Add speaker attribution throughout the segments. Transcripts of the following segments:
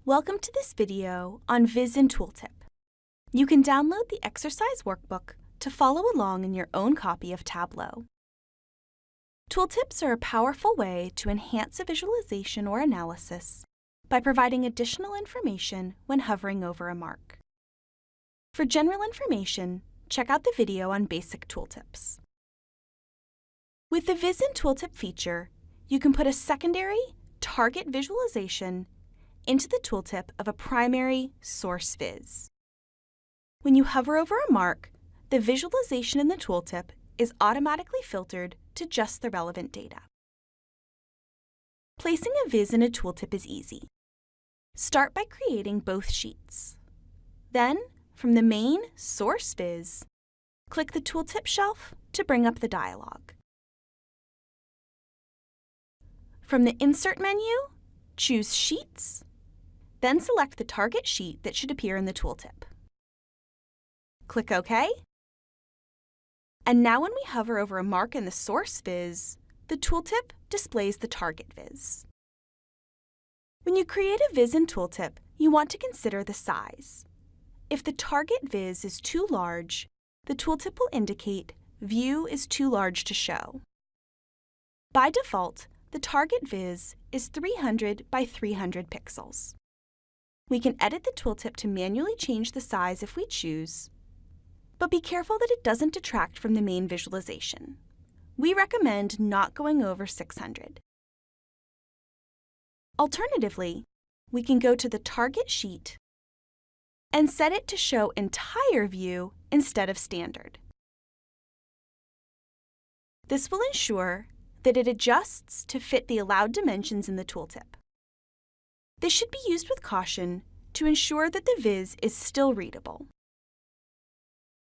Speaker 1: Welcome to this video on Viz and Tooltip. You can download the exercise workbook to follow along in your own copy of Tableau. Tooltips are a powerful way to enhance a visualization or analysis by providing additional information when hovering over a mark. For general information, check out the video on basic tooltips. With the Viz and Tooltip feature, you can put a secondary target visualization into the tooltip of a primary source viz. When you hover over a mark, the visualization in the tooltip is automatically filtered to just the relevant data. Placing a viz in a tooltip is easy. Start by creating both sheets. Then, from the main source viz, click the tooltip shelf to bring up the dialog. From the Insert menu, choose Sheets, then select the target sheet that should appear in the tooltip. Click OK. And now when we hover over a mark in the source viz, the tooltip displays the target viz. When you create a viz in Tooltip, you want to consider the size. If the target viz is too large, the tooltip will indicate View is too large to show. By default, the target viz is 300 by 300 pixels. We can edit the tooltip to manually change the size if we choose, but be careful that it doesn't detract from the main visualization. We recommend not going over 600. Alternatively, we can go to the target sheet and set it to show entire view instead of standard. This will ensure that it adjusts to fit the allowed dimensions in the tooltip. This should be used with caution to ensure that the viz is still readable.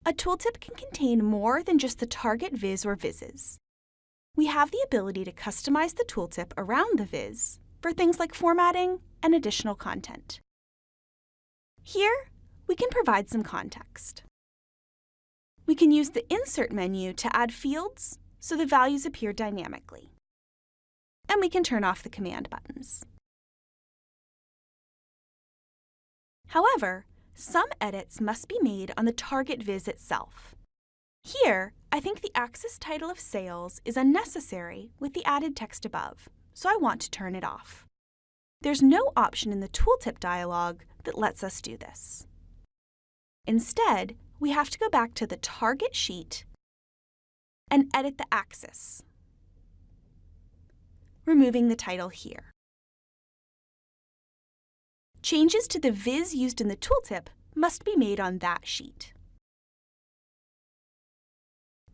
Speaker 1: A tooltip can contain more than just the target viz or vizes. We have the ability to customize the tooltip around the viz for things like formatting and additional content. Here, we can provide some context. We can use the Insert menu to add fields so the values appear dynamically. And we can turn off the command buttons. However, some edits must be made on the target viz itself. Here, I think the axis title of Sales is unnecessary with the added text above, so I want to turn it off. There's no option in the Tooltip dialog that lets us do this. Instead, we have to go back to the target sheet and edit the axis, removing the title here. Changes to the viz used in the tooltip must be made on that sheet.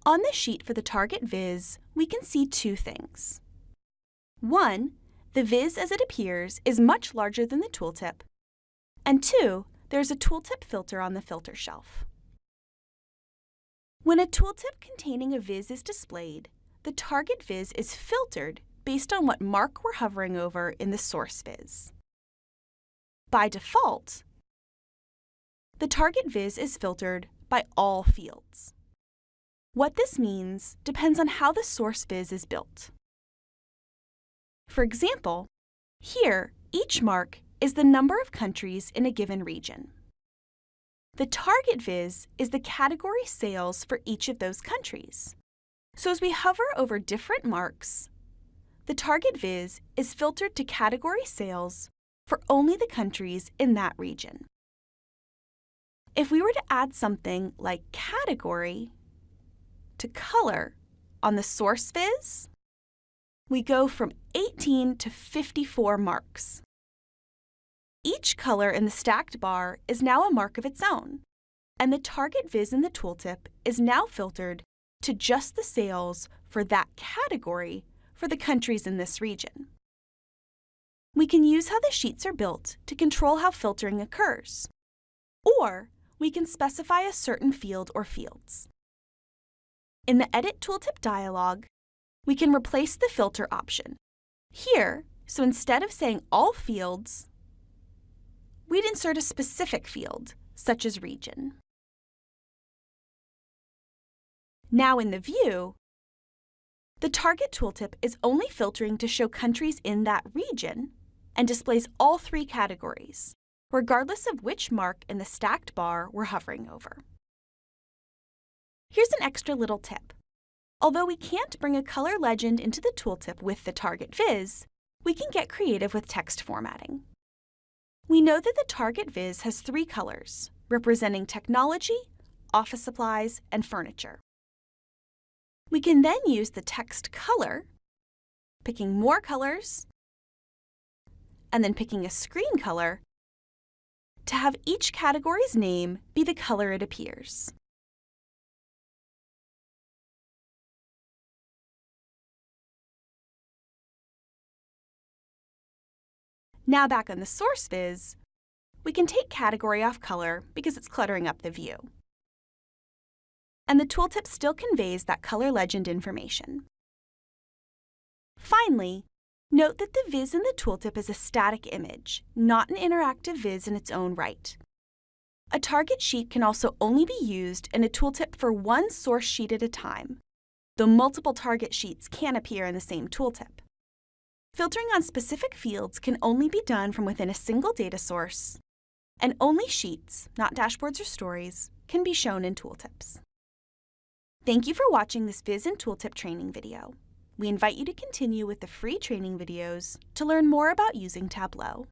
Speaker 1: On the sheet for the target viz, we can see two things. One, the viz as it appears is much larger than the tooltip. And two, there's a tooltip filter on the filter shelf. When a tooltip containing a viz is displayed, the target viz is filtered based on what mark we're hovering over in the source viz. By default, the target viz is filtered by all fields. What this means depends on how the source viz is built. For example, here, each mark is the number of countries in a given region. The target viz is the category sales for each of those countries. So as we hover over different marks, the target viz is filtered to category sales for only the countries in that region. If we were to add something like category to color on the source viz, we go from 18 to 54 marks. Each color in the stacked bar is now a mark of its own, and the target viz in the tooltip is now filtered to just the sales for that category for the countries in this region. We can use how the sheets are built to control how filtering occurs, or we can specify a certain field or fields. In the Edit Tooltip dialog, we can replace the filter option. Here, so instead of saying all fields, we'd insert a specific field, such as region. Now in the view, the target tooltip is only filtering to show countries in that region and displays all three categories. regardless of which mark in the stacked bar we're hovering over. Here's an extra little tip. Although we can't bring a color legend into the tooltip with the target viz, we can get creative with text formatting. We know that the target viz has 3 colors, representing technology, office supplies, and furniture. We can then use the text color, picking more colors, and then picking a screen color to have each category's name be the color it appears. Now back on the source viz, we can take category off color because it's cluttering up the view. And the tooltip still conveys that color legend information. Finally, note that the viz in the tooltip is a static image, not an interactive viz in its own right. A target sheet can also only be used in a tooltip for one source sheet at a time, though multiple target sheets can appear in the same tooltip. Filtering on specific fields can only be done from within a single data source, and only sheets, not dashboards or stories, can be shown in tooltips. Thank you for watching this Viz and Tooltip training video. We invite you to continue with the free training videos to learn more about using Tableau.